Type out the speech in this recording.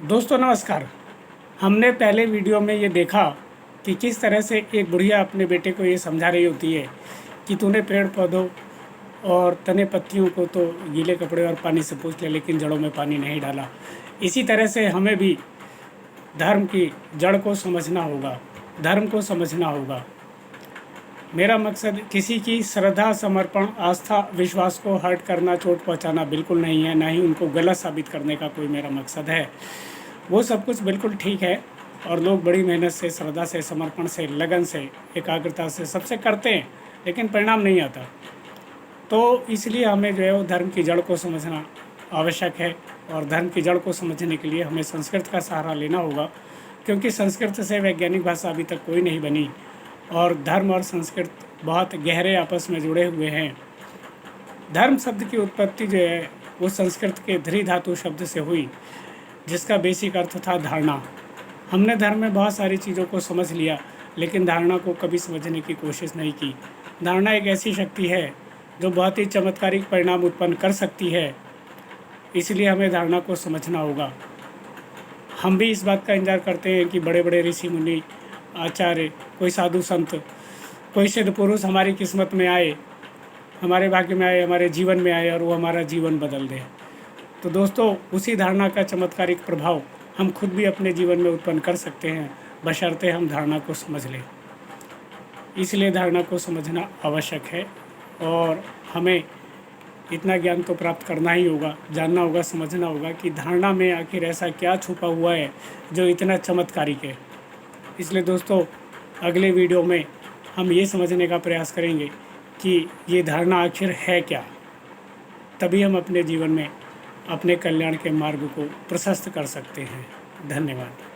दोस्तों नमस्कार। हमने पहले वीडियो में ये देखा कि किस तरह से एक बुढ़िया अपने बेटे को ये समझा रही होती है कि तूने पेड़ पौधों और तने पत्तियों को तो गीले कपड़े और पानी से पूछ ले, लेकिन जड़ों में पानी नहीं डाला। इसी तरह से हमें भी धर्म की जड़ को समझना होगा, धर्म को समझना होगा। मेरा मकसद किसी की श्रद्धा, समर्पण, आस्था, विश्वास को हर्ट करना, चोट पहुंचाना बिल्कुल नहीं है, ना ही उनको गलत साबित करने का कोई मेरा मकसद है। वो सब कुछ बिल्कुल ठीक है और लोग बड़ी मेहनत से, श्रद्धा से, समर्पण से, लगन से, एकाग्रता से सबसे करते हैं, लेकिन परिणाम नहीं आता। तो इसलिए हमें जो है वो धर्म की जड़ को समझना आवश्यक है और धर्म की जड़ को समझने के लिए हमें संस्कृत का सहारा लेना होगा, क्योंकि संस्कृत से वैज्ञानिक भाषा अभी तक कोई नहीं बनी और धर्म और संस्कृत बहुत गहरे आपस में जुड़े हुए हैं। धर्म शब्द की उत्पत्ति जो है वो संस्कृत के ध्री धातु शब्द से हुई, जिसका बेसिक अर्थ था धारणा। हमने धर्म में बहुत सारी चीज़ों को समझ लिया, लेकिन धारणा को कभी समझने की कोशिश नहीं की। धारणा एक ऐसी शक्ति है जो बहुत ही चमत्कारिक परिणाम उत्पन्न कर सकती है, इसलिए हमें धारणा को समझना होगा। हम भी इस बात का इंतजार करते हैं कि बड़े बड़े ऋषि मुनि, आचार्य, कोई साधु संत, कोई सिद्ध पुरुष हमारी किस्मत में आए, हमारे भाग्य में आए, हमारे जीवन में आए और वो हमारा जीवन बदल दे। तो दोस्तों, उसी धारणा का चमत्कारिक प्रभाव हम खुद भी अपने जीवन में उत्पन्न कर सकते हैं, बशर्ते हम धारणा को समझ लें। इसलिए धारणा को समझना आवश्यक है और हमें इतना ज्ञान तो प्राप्त करना ही होगा, जानना होगा, समझना होगा कि धारणा में आखिर ऐसा क्या छुपा हुआ है जो इतना चमत्कारिक है। इसलिए दोस्तों, अगले वीडियो में हम ये समझने का प्रयास करेंगे कि ये धारणा आखिर है क्या। तभी हम अपने जीवन में अपने कल्याण के मार्ग को प्रशस्त कर सकते हैं। धन्यवाद।